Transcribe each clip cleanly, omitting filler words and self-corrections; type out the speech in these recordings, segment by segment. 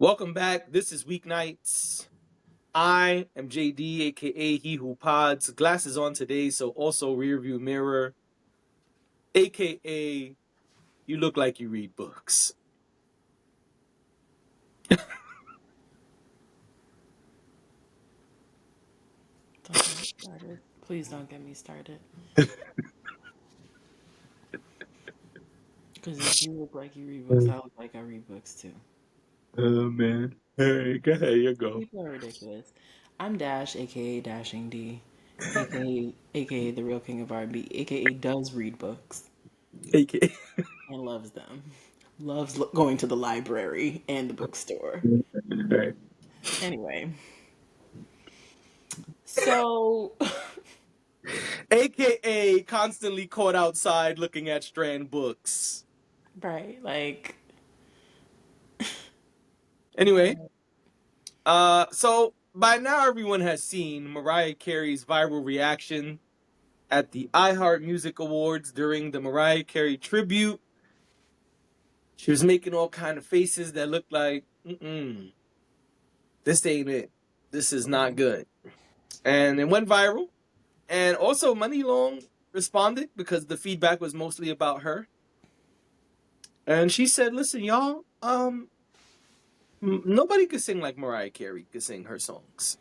Welcome back. This is Weeknights. I am JD, aka He Who Pods. Glasses on today, so also rear view mirror, aka you look like you read books. Don't get me started. Please don't get me started. Because if you look like you read books, I look like I read books too. Oh man. Hey, go ahead, you go. People are ridiculous. I'm Dash, aka Dashing D, aka the real king of R&B, aka does read books AKA. and loves them. Loves going to the library and the bookstore. Right. Anyway, so AKA constantly caught outside looking at Strand books. right, like Anyway, so by now everyone has seen Mariah Carey's viral reaction at the iHeart Music Awards during the Mariah Carey tribute. She was making all kind of faces that looked like, this ain't it. This is not good. And it went viral. And also Money Long responded because the feedback was mostly about her. And she said, listen, y'all, nobody could sing like Mariah Carey could sing her songs.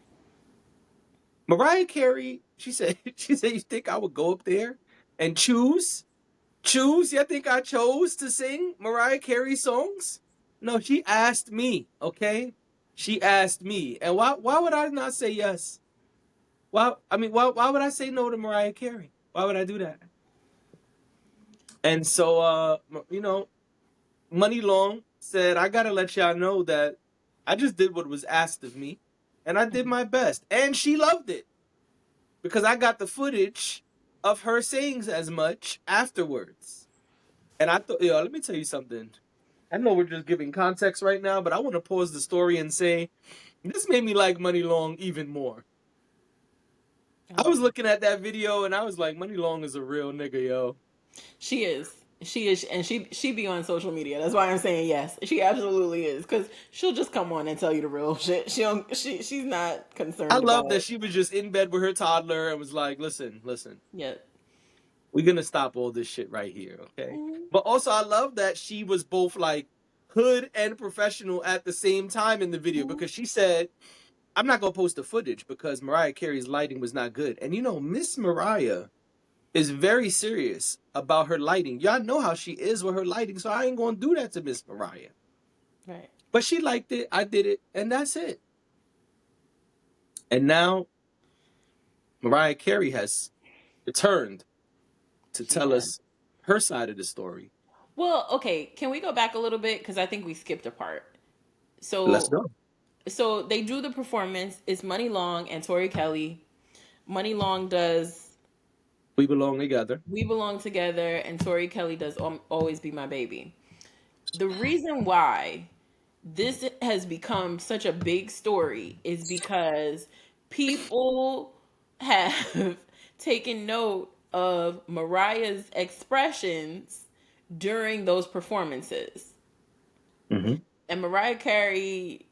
Mariah Carey, she said, you think I would go up there and choose? Choose? You think I chose to sing Mariah Carey songs? No, she asked me, okay? She asked me. And why would I not say yes? Why would I say no to Mariah Carey? Why would I do that? And so Money Long said, I gotta let y'all know that I just did what was asked of me, and I did my best. And she loved it. Because I got the footage of her saying as much afterwards. And I thought, let me tell you something. I know we're just giving context right now, but I want to pause the story and say this made me like Money Long even more. I was looking at that video and I was like, Money Long is a real nigga, yo. she is. She is, and she be on social media. That's why I'm saying yes. She absolutely is, because she'll just come on and tell you the real shit. She's not I concerned love about. that she was just in bed with her toddler and was like, listen, Yeah. we're gonna stop all this shit right here, okay? Mhm. But also I love that she was both like hood and professional at the same time in the video because she said, I'm not gonna post the footage because Mariah Carey's lighting was not good. And Miss Mariah is very serious about her lighting. Y'all know how she is with her lighting, so I ain't gonna do that to Miss Mariah. Right. But she liked it, I did it, and that's it. And now Mariah Carey has returned to She tell has. us her side of the story. Well, okay. Can we go back a little bit, because I think we skipped a part. Let's So go. so they do the performance. It's Money Long and Tori Kelly. Money Long does We belong together. We Belong Together, and Tori Kelly does Always Be My Baby. The reason why this has become such a big story is because people have taken note of Mariah's expressions during those performances. Mm-hmm. And Mariah Carey,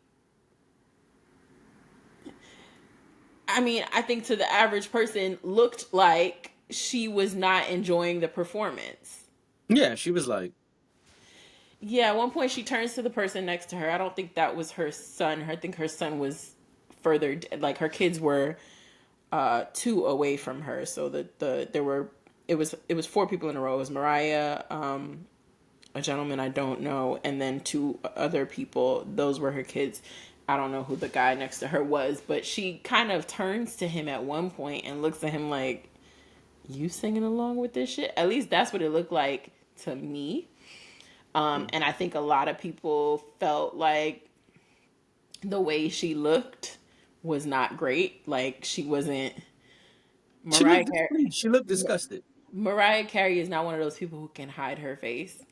I mean, I think to the average person looked like she was not enjoying the performance. Yeah, she was like, Yeah, at one point she turns to the person next to her. I don't think that was her son. I think her son was further, like her kids were two away from her. So there were, it was four people in a row. It was Mariah, a gentleman I don't know, and then two other people. Those were her kids. I don't know who the guy next to her was, but she kind of turns to him at one point and looks at him like, "You singing along with this shit?" At least that's what it looked like to me. And I think a lot of people felt like the way she looked was not great. Like she wasn't. she Mariah looked Carey. displeased. She looked disgusted. Mariah Carey is not one of those people who can hide her face.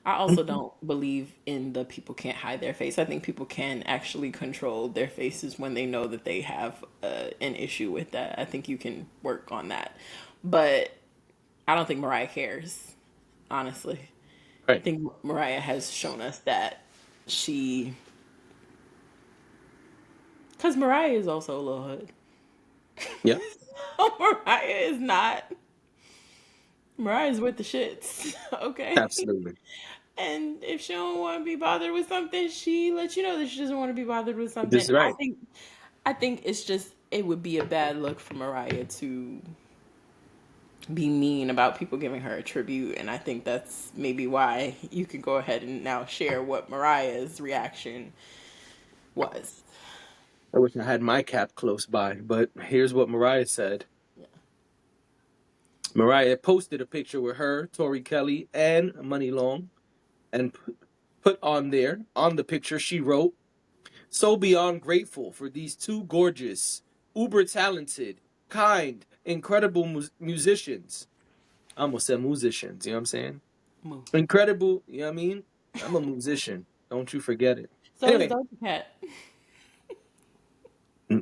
I also don't believe in the people can't hide their face. I think people can actually control their faces when they know that they have an issue with that. I think you can work on that. But I don't think Mariah cares, honestly. I Right. think Mariah has shown us that she Because Mariah is also a little hood. Yeah, Mariah is not. Mariah's with the shits. Okay. absolutely. And if she don't want to be bothered with something, she lets you know that she doesn't want to be bothered with This something. is right. I think it's just it would be a bad look for Mariah to be mean about people giving her a tribute, and I think that's maybe why you can go ahead and now share what Mariah's reaction was. I wish I had my cap close by, but here's what Mariah said. Yeah. Mariah posted a picture with her, Tori Kelly, and Money Long, and put on the picture, she wrote, "So beyond grateful for these two gorgeous, uber talented, kind, incredible musicians." I almost said musicians, you know what I'm saying? Moo. Incredible, you know what I mean? I'm a musician. Don't you forget it. So is Anyway, Doja Cat.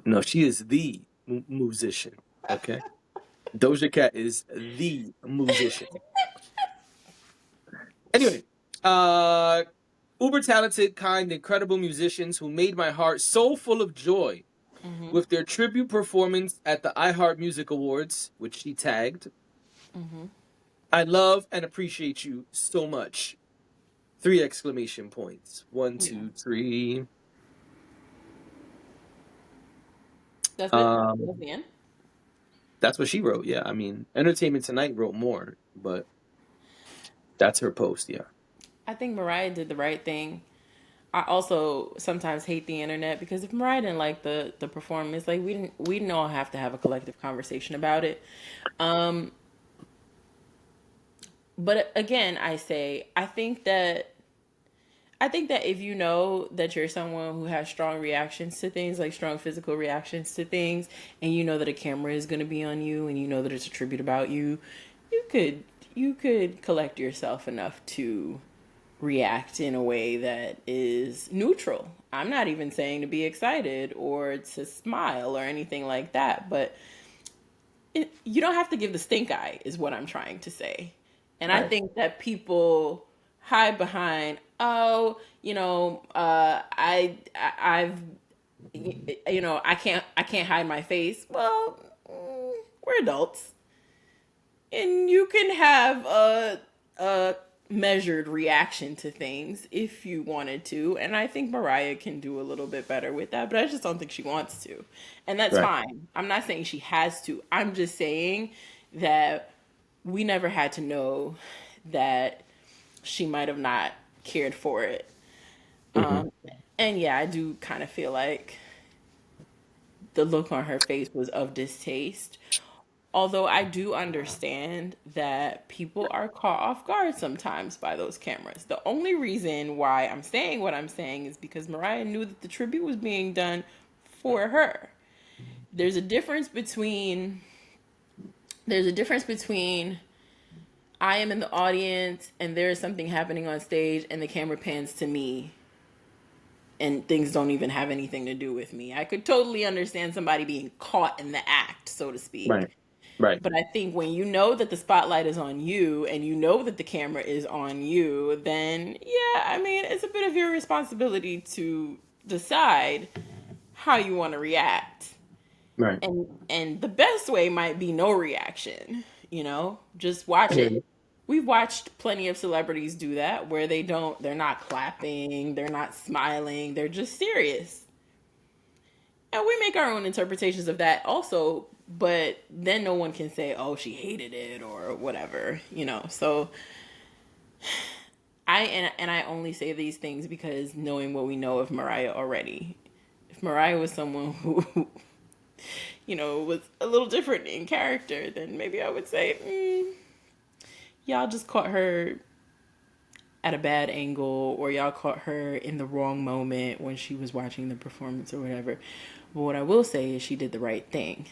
no, she is the musician, okay? Doja Cat is the musician. Anyway, uh, uber talented, kind, incredible musicians who made my heart so full of joy Mm-hmm. with their tribute performance at the iHeart Music Awards, which she tagged. Mm-hmm. I love and appreciate you so much. 3 exclamation points. 1, 2, 3. That's it. That's the end. That's what she wrote. Yeah, I mean, Entertainment Tonight wrote more, but that's her post. Yeah. I think Mariah did the right thing. I also sometimes hate the internet because if Mariah didn't like the performance, like we didn't all have to have a collective conversation about it. But again, I think that if you know that you're someone who has strong reactions to things, like strong physical reactions to things, and you know that a camera is going to be on you, and you know that it's a tribute about you, you could collect yourself enough to react in a way that is neutral. I'm not even saying to be excited or to smile or anything like that, but you don't have to give the stink eye, is what I'm trying to say. And I Right. think that people hide behind, oh, I've, I can't hide my face. Well, we're adults, and you can have a measured reaction to things if you wanted to, and I think Mariah can do a little bit better with that, but I just don't think she wants to, and that's Right. fine. I'm not saying she has to. I'm just saying that we never had to know that she might have not cared for it. Mm-hmm. And yeah, I do kind of feel like the look on her face was of distaste. Although I do understand that people are caught off guard sometimes by those cameras. The only reason why I'm saying what I'm saying is because Mariah knew that the tribute was being done for her. There's a difference between I am in the audience and there is something happening on stage and the camera pans to me and things don't even have anything to do with me. I could totally understand somebody being caught in the act, so to speak. Right. Right. But I think when you know that the spotlight is on you and you know that the camera is on you, then yeah, I mean, it's a bit of your responsibility to decide how you want to react. Right. And the best way might be no reaction, just watch it. We've watched plenty of celebrities do that where they're not clapping, they're not smiling, they're just serious. And we make our own interpretations of that also, but then no one can say, oh, she hated it or whatever, So I only say these things because knowing what we know of Mariah already. If Mariah was someone who was a little different in character, then maybe I would say, y'all just caught her at a bad angle, or y'all caught her in the wrong moment when she was watching the performance or whatever. But what I will say is she did the right thing.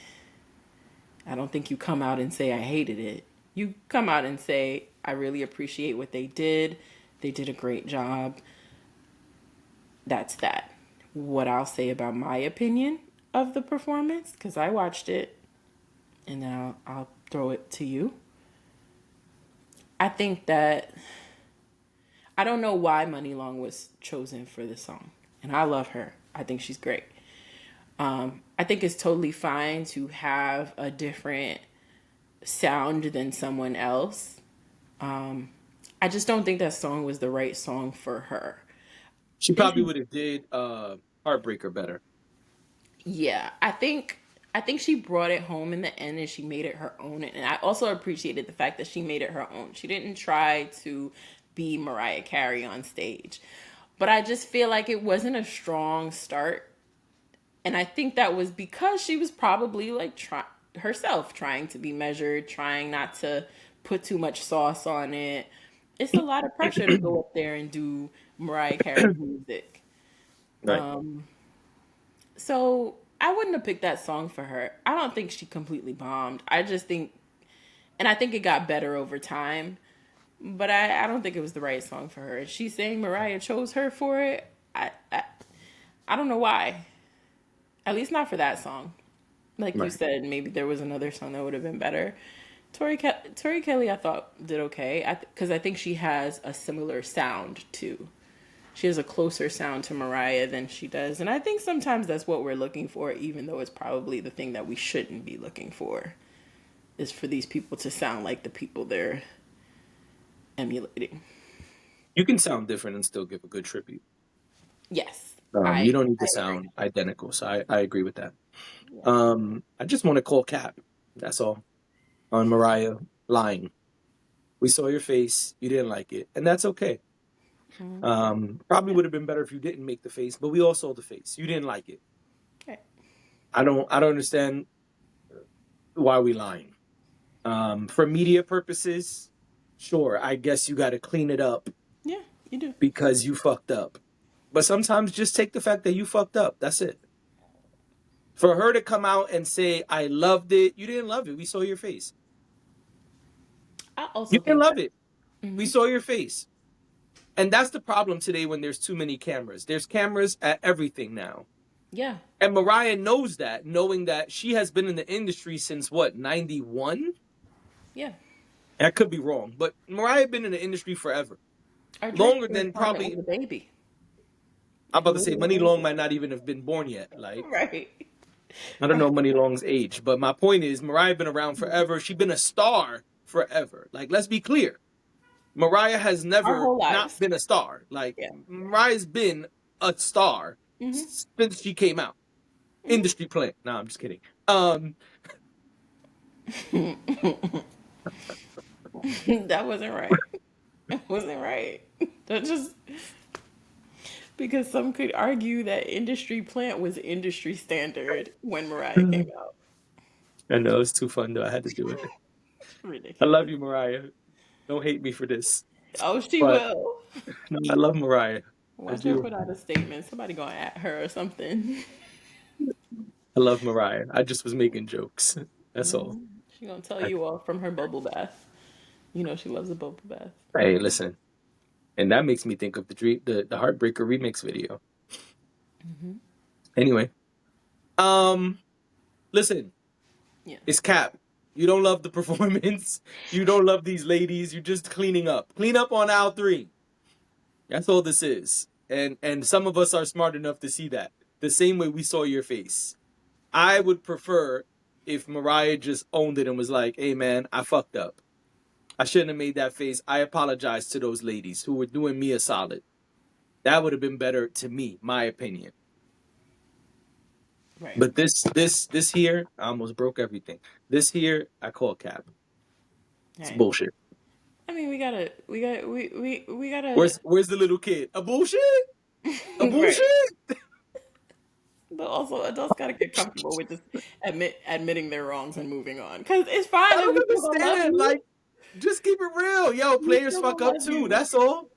I don't think you come out and say I hated it. You come out and say I really appreciate what they did. They did a great job. That's that. What I'll say about my opinion of the performance, because I watched it, and now I'll throw it to you. I think that I don't know why Money Long was chosen for this song, and I love her. I think she's great. I think it's totally fine to have a different sound than someone else. I just don't think that song was the right song for her. She probably would have did Heartbreaker better. Yeah, I think she brought it home in the end and she made it her own. And I also appreciated the fact that she made it her own. She didn't try to be Mariah Carey on stage. But I just feel like it wasn't a strong start. And I think that was because she was probably like herself trying to be measured, trying not to put too much sauce on it. It's a lot of pressure to go up there and do Mariah Carey music. Right. So I wouldn't have picked that song for her. I don't think she completely bombed. I just think, and I think it got better over time, but I don't think it was the right song for her. She's saying Mariah chose her for it. I don't know why. At least not for that song. Like you Right. said, maybe there was another song that would have been better. Tori Kelly, I thought did okay because I think she has a similar sound too. She has a closer sound to Mariah than she does, and I think sometimes that's what we're looking for, even though it's probably the thing that we shouldn't be looking for, is for these people to sound like the people they're emulating. You can sound different and still give a good tribute. Yes, You don't need to I agree. sound identical, so I agree with that. I just want to call cap. That's all. On Mariah lying. We saw your face. You didn't like it, and that's okay. Probably would have been better if you didn't make the face, but we all saw the face. You didn't like it. Okay. I don't understand why we lying. For media purposes, sure. I guess you got to clean it up Yeah, you do. because you fucked up. But sometimes just take the fact that you fucked up. That's it. For her to come out and say, I loved it, you didn't love it. We saw your face. I also You didn't think love that. it. We saw your face. And that's the problem today when there's too many cameras. There's cameras at everything now. Yeah. And Mariah knows that, knowing that she has been in the industry since what, 91? Yeah. I could be wrong, but Mariah been in the industry forever. Our Drake Longer than correspondent probably, was a baby. I'm Like about to say, Money literally. Long might not even have been born yet. Like, Right. I don't know Money Long's age, but my point is, Mariah been around forever. She's been a star forever. Like, let's be clear. Mariah has Our never whole not lives. been a star. Like, Yeah. Mariah's been a star Hmm. since she came out. Industry plant. No, I'm just kidding. That wasn't right. It wasn't right. That just because some could argue that industry plant was industry standard when Mariah came out. I know it's too fun though. I had to do it. I love Ridiculous. you, Mariah. Don't hate me for this, Oh, she but will. no, I love Mariah. I Watch her do. put out a statement. Somebody gonna at her or something. I love Mariah. I just was making jokes. That's all. She gonna tell I, you off from her bubble bath. You know she loves a bubble bath. hey, listen, and that makes me think of the Heartbreaker remix video. Anyway, um, listen, Yeah. it's Cap. You don't love the performance. You don't love these ladies. You're just cleaning up. Clean up on aisle 3. That's all this is. And some of us are smart enough to see that. The same way we saw your face. I would prefer if Mariah just owned it and was like, hey man, I fucked up. I shouldn't have made that face. I apologize to those ladies who were doing me a solid. That would have been better to me, my opinion. Right. But this here, I almost broke everything. This here, I call cap. It's Right. bullshit. I mean, we gotta. Where's the little kid? A bullshit? A Right. bullshit? But also, adults gotta get comfortable with just admitting their wrongs and moving on. Because it's fine I that don't we still gonna love understand. you. Like, just keep it real. Yo, We players still fuck gonna up love too. you. That's all.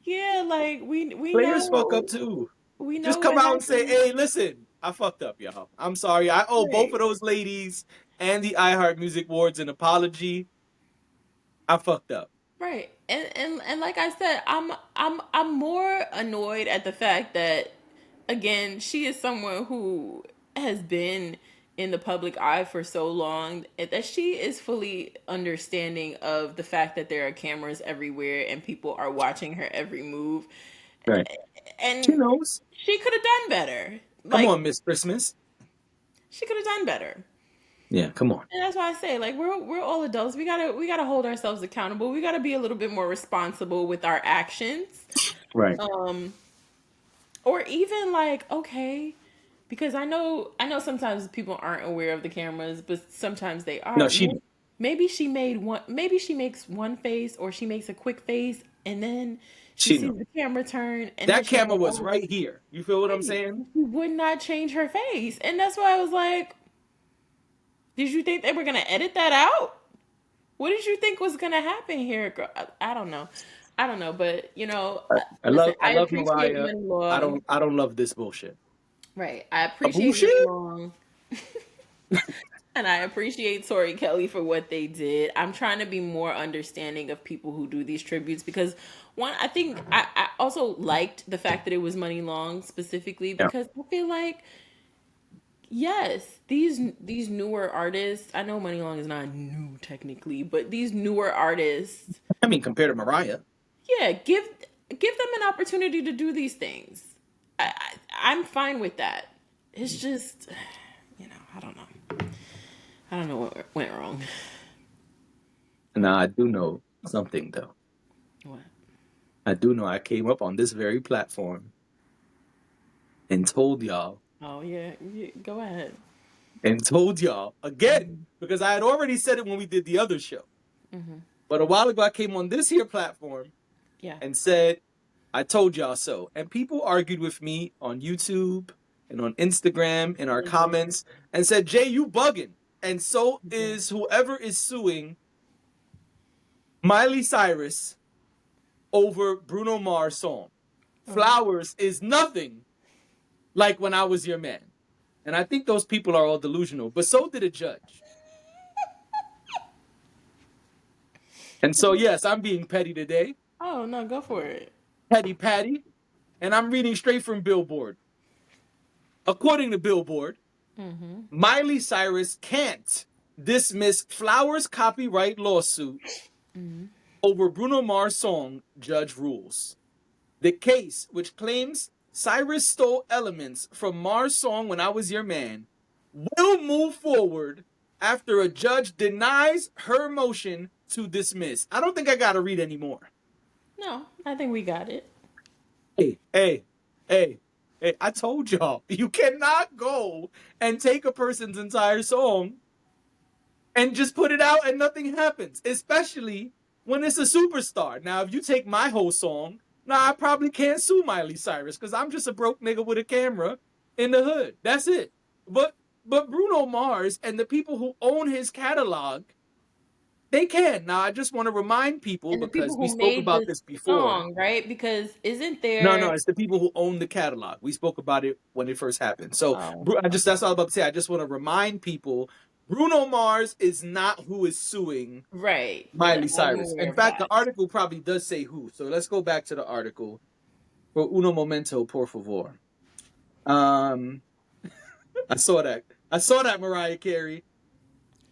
Yeah, like we Players fuck up know too. we Just know come what out and say, happened. hey, listen, I fucked up, y'all. I'm sorry. I owe both Right. of those ladies and the iHeart Music Awards an apology. I fucked up. Right. And like I said, I'm more annoyed at the fact that again, she is someone who has been in the public eye for so long that she is fully understanding of the fact that there are cameras everywhere and people are watching her every move Right. She and knows. she could have done better. Come Like on, Miss Christmas. She could have done better. Yeah, come on. And that's why I say, like, we're all adults. We gotta hold ourselves accountable. We gotta be a little bit more responsible with our actions. Right. Um, or even like, okay, because I know sometimes people aren't aware of the cameras, but sometimes they No, are. she Maybe she made one. Maybe she makes one face, or she makes a quick face, and then she she sees knew. the camera turn, and then That she's camera like, was "Oh, right here. You feel what I'm right." saying? She would not change her face, and that's why I was like, "Did you think they were gonna edit that out? What did you think was gonna happen here, girl?" I don't know. I don't know, but listen, I I love appreciate Mariah. Money Long. I don't love this bullshit. Right. I A appreciate bullshit? Money Long. And I appreciate Tori Kelly for what they did. I'm trying to be more understanding of people who do these tributes because one, I think I also liked the fact that it was Money Long specifically Yeah. because I feel like yes, these newer artists, I know Money Long is not new technically, but these newer artists, I mean, compared to Mariah. yeah, give them an opportunity to do these things. I'm fine with that. It's just, I don't know. I don't know what went wrong. Now I do know something though. What? I do know I came up on this very platform and told y'all Oh yeah, go ahead. again Mhm. because I had already said it when we did the other show. Mhm. But a while ago I came on this here platform Yeah. and said I told y'all so. And people argued with me on YouTube and on Instagram in our Mhm. comments and said, "Jay, you bugging." And so Mhm. is whoever is suing Miley Cyrus over Bruno Mars song. Mhm. Flowers is nothing like When I Was Your Man. And I think those people are all delusional, but so did a judge. And so, yes, I'm being petty today. Oh no, go for it. Petty Patty. And I'm reading straight from Billboard. According to Billboard, Mhm. Miley Cyrus can't dismiss Flowers' copyright lawsuit Mhm. over Bruno Mars' song, Judge Rules. The case, which claims Cyrus stole elements from Mars' song When I Was Your Man, will move forward after a judge denies her motion to dismiss. I don't think I gotta read anymore. No, I think we got it. Hey, hey, hey, hey, I told y'all, you cannot go and take a person's entire song and just put it out and nothing happens, especially when it's a superstar. Now, if you take my whole song, I probably can't sue Miley Cyrus because I'm just a broke nigga with a camera in the hood. That's it. But Bruno Mars and the people who own his catalog, they can. Now, I just want to remind people And the people because we who spoke made about this this before. song, right? Because isn't No, there? it's the people who own the catalog. We spoke about it when it first happened. So Oh, that's all I'm about to say. I just want to remind people Bruno Mars is not who is suing right. Miley I'm Cyrus. aware In of fact, the that. article probably does say who. So let's go back to the article. For uno momento, por favor. Um, I saw that. I saw that, Mariah Carey.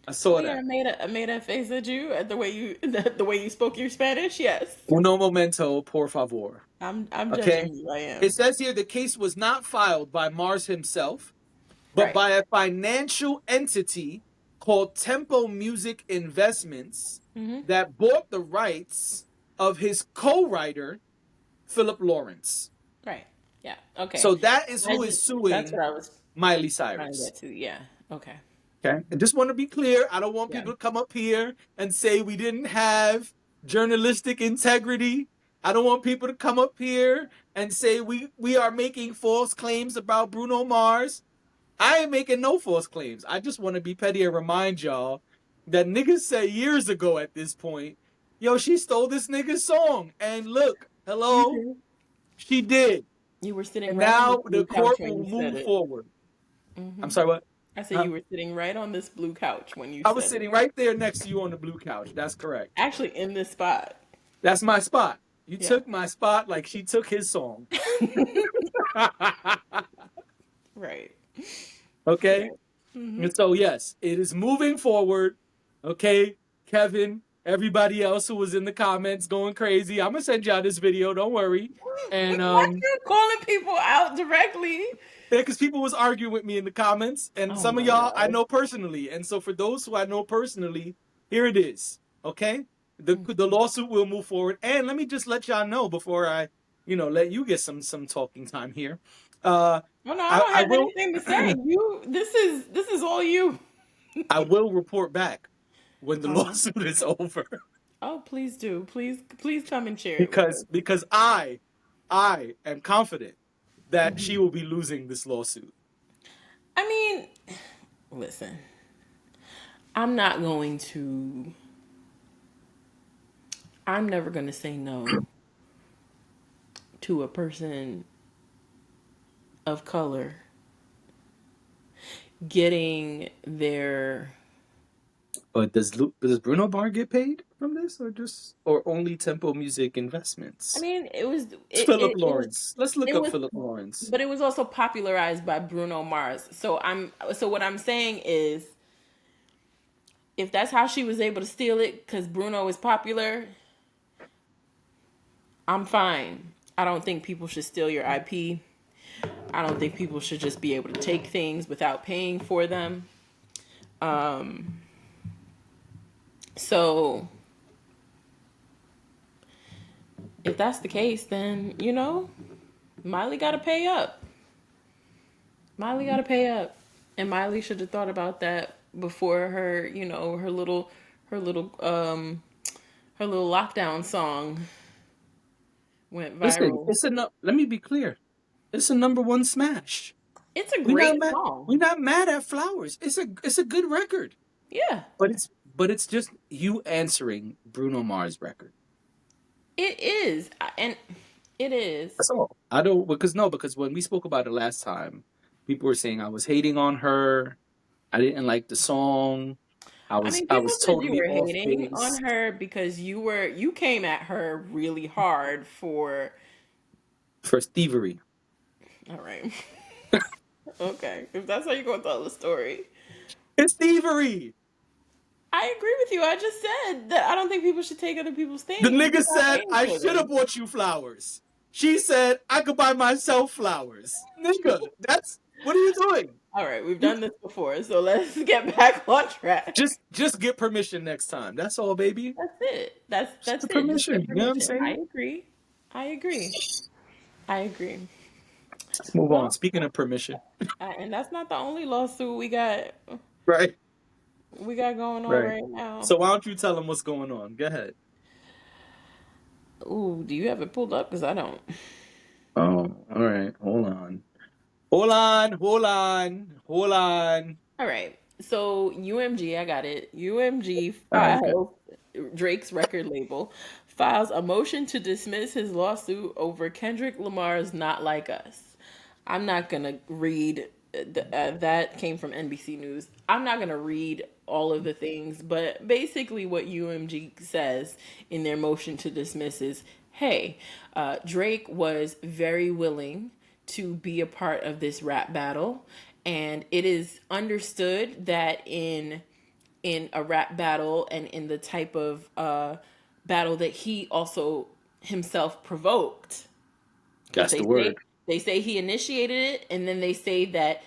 I Oh saw yeah, that. I made a face at you at the way you the way you spoke your Spanish. Yes, Uno momento, por favor. I'm Okay. judging you. I It am. says here the case was not filed by Mars himself, but Right. by a financial entity called Tempo Music Investments Mm-hmm. that bought the rights of his co-writer, Philip Lawrence. Right. Yeah. Okay. So that is I who is just that's suing what I was Miley trying to Cyrus. get to. Yeah. Okay. Okay. I just want to be clear. I don't want Yeah. people to come up here and say we didn't have journalistic integrity. I don't want people to come up here and say we are making false claims about Bruno Mars. I ain't making no false claims. I just want to be petty and remind y'all that niggas said years ago at this point, yo, she stole this nigga's song. And look, You hello, did. she did. You were sitting And right on this now the blue couch court when will you said move it. forward. I'm Mm-hmm. sorry, what? I said Huh? you were sitting right on this blue couch when you I was said it. sitting right there next to you on the blue couch. That's correct. Actually, in this spot. That's my spot. You Yeah. took my spot like she took his song. Right. Okay? Right. Mm-hmm. And so, yes, it is moving forward. Okay, Kevin, everybody else who was in the comments going crazy. I'm gonna send y'all this video. Don't worry. And Why you calling people out directly? Yeah, because people was arguing with me in the comments, and Oh some of my y'all I God. know personally, and so for those who I know personally, here it is. Okay, the lawsuit will move forward, and let me just let y'all know before I, let you get some talking time here. Uh, Oh no, I I, don't I have will anything to say. This is all you. I will report back when the Uh-huh. lawsuit is over, Oh, please do. Please come and share it with because us. because I am confident that she will be losing this lawsuit. I mean, listen, I'm not going to, I'm never going to say no to a person of color getting their, But does Bruno Bar get paid from this, or only Tempo Music I Investments? mean, it was, Philip Lawrence. Let's look it up was, Philip Lawrence. but it was also popularized by Bruno Mars. So what I'm saying is, if that's how she was able to steal it because Bruno is popular, I'm fine. I don't think people should steal your IP. I don't think people should just be able to take things without paying for them. Um, so if that's the case, then Miley got to pay up. Miley got to pay up, and Miley should have thought about that before her little her little lockdown song went Listen, viral. let me be clear. It's a number one smash. It's a We not great mad. song. We not mad at Flowers. It's a good record. Yeah, But it's just you answering Bruno Mars record. it is, and it is. That's all. I don't because when we spoke about it last time, people were saying I was hating on her. I didn't like the song. I I was mean, I people was said you totally were off hating base on her because you came at her really hard for. for thievery. All right. Okay, if that's how you're gonna tell the story, It's thievery. I agree with you. I just said that I don't think people should take other people's The things nigga without said paying I for should have them. bought you flowers. She said I could buy myself flowers. Nigga, that's what are you doing? All right, we've You done this before, so let's get back on track. just get permission next time. That's all, baby. That's it. That's Just that's the it. Just permission. get You know what I'm permission. I saying? agree. I agree. I agree. Let's move on. Well, Speaking of permission, and that's not the only lawsuit right, we got going on right. right now. So why don't you tell them what's going on? Go ahead. Ooh, do you have it pulled up? Because I don't. Oh, all right. Hold on. Hold on. Hold on. Hold on. All right. So UMG, I got it. UMG All right, good. files Drake's record label files a motion to dismiss his lawsuit over Kendrick Lamar's "Not Like Us." I'm not gonna read. That came from NBC News. I'm not gonna read all of the things, but basically, what UMG says in their motion to dismiss is, "Hey, Drake was very willing to be a part of this rap battle, and it is understood that in a rap battle and in the type of battle that he also himself provoked, because That's the word. they say he initiated it, and then they say that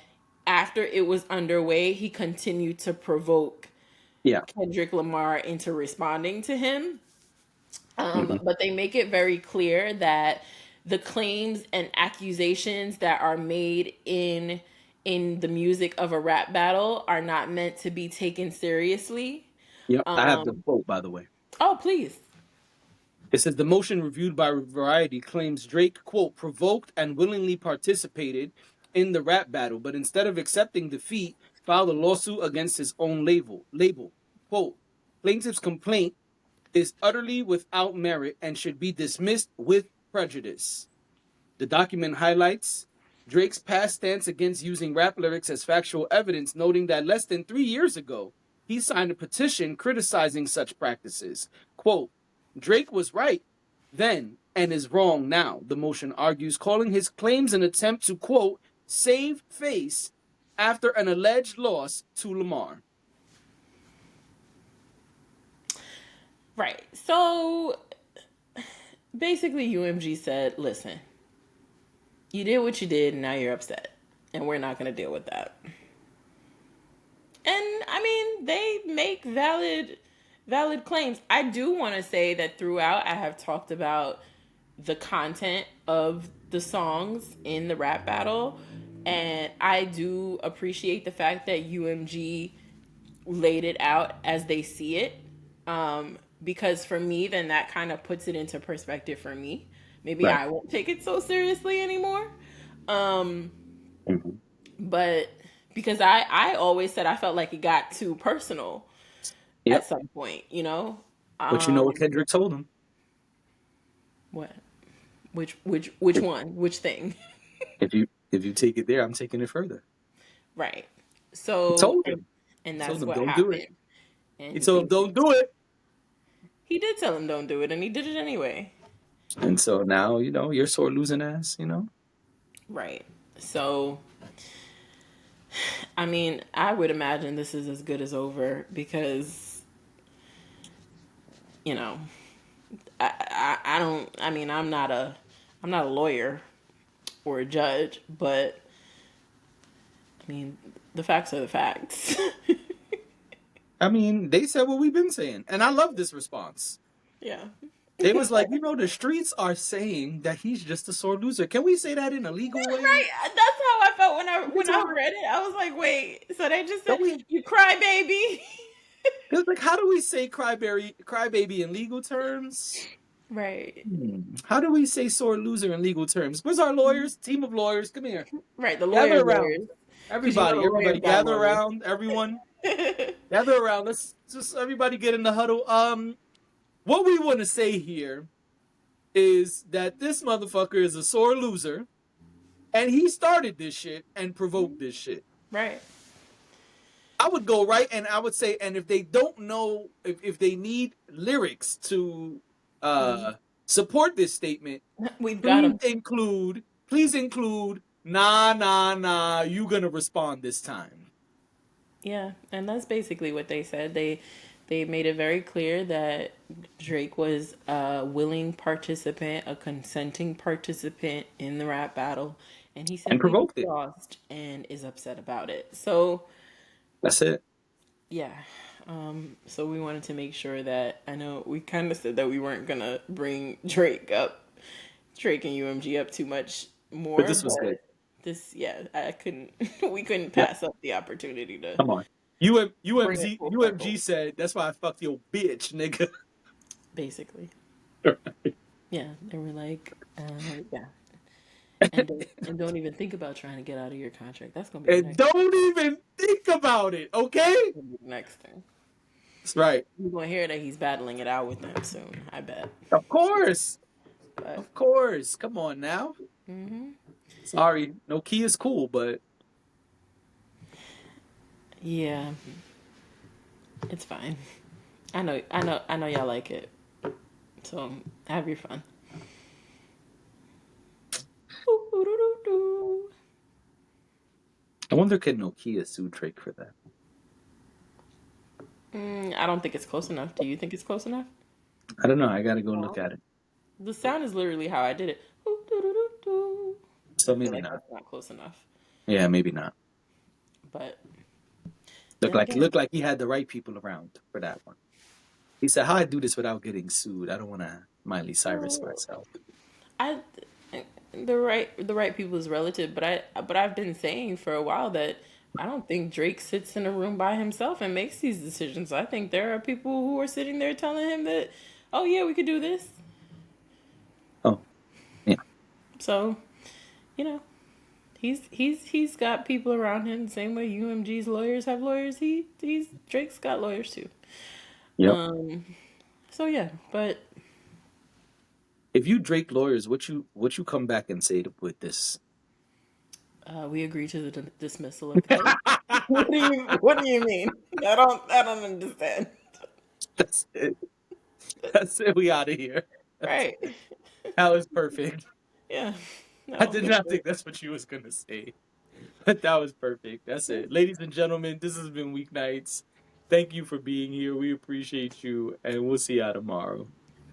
after it was underway he continued to provoke Yeah. Kendrick Lamar into responding to him. Hmm. But they make it very clear that the claims and accusations that are made in the music of a rap battle are not meant to be taken seriously. Yep. I have the Um, quote, by the way. oh, please. It says the motion reviewed by Variety claims Drake, quote, provoked and willingly participated in the rap battle, but instead of accepting defeat, filed a lawsuit against his own label. Quote, plaintiff's complaint is utterly without merit and should be dismissed with prejudice. The document highlights Drake's past stance against using rap lyrics as factual evidence, noting that less than 3 years ago, he signed a petition criticizing such practices. Quote, Drake was right then and is wrong now, the motion argues, calling his claims an attempt to, quote, save face after an alleged loss to Lamar. Right. So basically, UMG said, listen, you did what you did, and now you're upset. and we're not going to deal with that. And I mean, they make valid claims. I do want to say that throughout I have talked about the content of the songs in the rap battle, and I do appreciate the fact that UMG laid it out as they see it. Because for me, then that kind of puts it into perspective for me. Maybe Right. I won't take it so seriously anymore. Mm-hmm. But because I always said I felt like it got too personal at Yep. some point, you know? But you know what Kendrick told him? What? Which one? Which thing? If you take it there, I'm taking it further. Right. He So told him. and He told that's him, what don't do it. happened. And He told him, don't do it. he did tell him don't do it, and he did it anyway. And so now, you're sore losing ass, Right. So I mean, I would imagine this is as good as over because, you know, I don't. I mean, I'm not a lawyer or a judge, but I mean, the facts are the facts. I mean, they said what we've been saying. And I love this response. Yeah. They was like, the streets are saying that he's just a sore loser. Can we say that in a legal way? Right. That's how I felt when I read it. I was like, wait. So they just said, "You cry, baby." It's like, how do we say crybaby in legal terms? Right. How do we say sore loser in legal terms? Where's our lawyers? Team of lawyers, come here. Right. The Gather lawyers. around. Everybody, gather around. Everyone, gather around. Let's just everybody get in the huddle. What we want to say here is that this motherfucker is a sore loser, and he started this shit and provoked this shit. Right. I would go right, and I would say, and if they don't know, if they need lyrics to support this statement, We've got them. Please include, nah, you gonna respond this time. Yeah, and that's basically what they said. They made it very clear that Drake was a willing participant, a consenting participant in the rap battle, and he simply provoked it. lost and is upset about it. So That's it. yeah. So we wanted to make sure that I know we kind of said that we weren't gonna bring Drake and UMG up too much more. But this was good. I couldn't. We couldn't pass up the opportunity to. Come on. UMG said, that's why I fucked your bitch, nigga. Basically. Yeah, they were like, yeah. And don't even think about trying to get out of your contract. That's going to be and don't even think about it, okay? Next thing. That's right. You're going to hear that he's battling it out with them soon, I bet. Of course. But, of course. Come on now. Mm-hmm. Sorry, no key is cool, but... Yeah. It's fine. I know y'all like it. So, have your fun. I wonder can Nokia sue Drake for that? I don't think it's close enough. Do you think it's close enough? I don't know. I gotta go look at it. The sound is literally how I did it. So maybe not. That's not close enough. Yeah, maybe not. But looked like he had the right people around for that one. He said, "How I do this without getting sued? I don't want to Miley Cyrus myself." The right people is relative, but I've been saying for a while that I don't think Drake sits in a room by himself and makes these decisions. I think there are people who are sitting there telling him that, oh yeah, we could do this. Oh, yeah. So, he's got people around him the same way UMG's lawyers have lawyers. Drake's got lawyers too. Yep. So yeah, but if you Drake lawyers, what you come back and say with this? We agree to the dismissal of case. What do you mean? I don't understand. That's it. That's it. We out of here. Right. That was perfect. Yeah. No, I did not think that's what you was gonna say. But that was perfect. That's it. Ladies and gentlemen, this has been Weeknights. Thank you for being here. We appreciate you, and we'll see y'all tomorrow.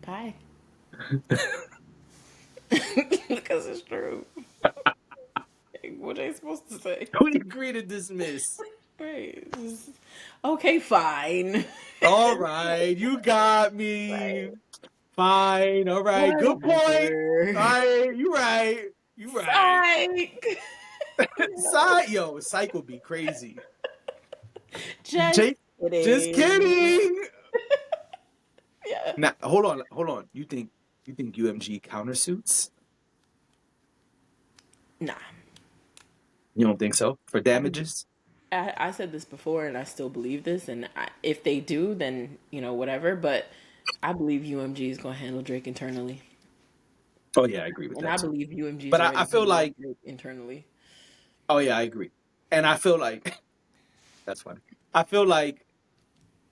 Bye. Because it's true. What are they supposed to say? We agree to dismiss. Right. Okay, fine. All right, you got me. Right. Fine. All right. Good point. Whatever. All right. You right. You right. Psych. Psych would be crazy. Just Jake, kidding. just kidding. Yeah. Now, hold on. You think UMG countersuits? Nah. You don't think so? For damages? I said this before, and I still believe this. And if they do, then whatever. But I believe UMG is gonna handle Drake internally. Oh yeah, I agree with and that. I believe UMG. But I feel like Drake internally. Oh yeah, I agree. And I feel like that's funny. I feel like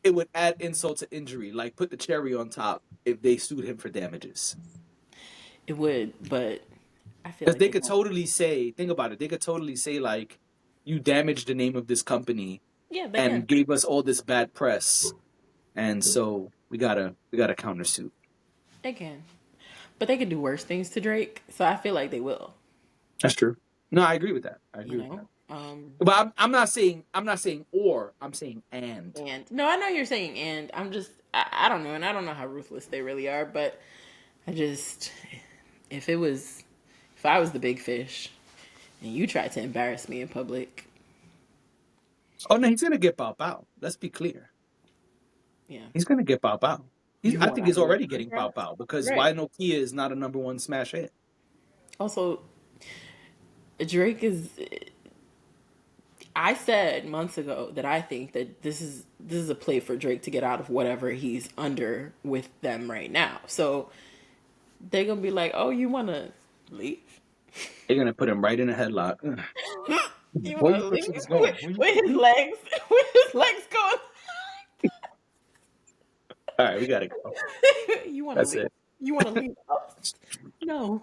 it would add insult to injury, like put the cherry on top if they sued him for damages. It would, but I feel Because like they could totally say, think about it, they could totally say like, you damaged the name of this company and gave us all this bad press, and so we gotta countersuit. They can, but they could do worse things to Drake. So I feel like they will. That's true. No, I agree with that. I agree with that. But I'm not saying or. I'm saying and. And no, I know you're saying and. I'm just I don't know, and I don't know how ruthless they really are, but I just if I was the big fish and you tried to embarrass me in public. Oh no, he's gonna get Bow Bow. Let's be clear. Yeah, he's gonna get Bow Bow. I think he's already getting Bow Bow because right. Why No Kia is not a #1 smash hit. Also, Drake is. I said months ago that I think that this is a play for Drake to get out of whatever he's under with them right now. So they're gonna be like, "Oh, you want to leave?" They're gonna put him right in a headlock. Where you think he's going? With his legs going. All right, we gotta go. You want to leave? It. You want to leave? No.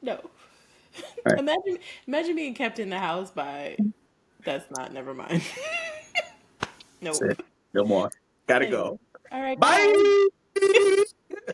No. Right. Imagine being kept in the house by. That's not. Never mind. No. Nope. No more. Gotta go. All right. Bye.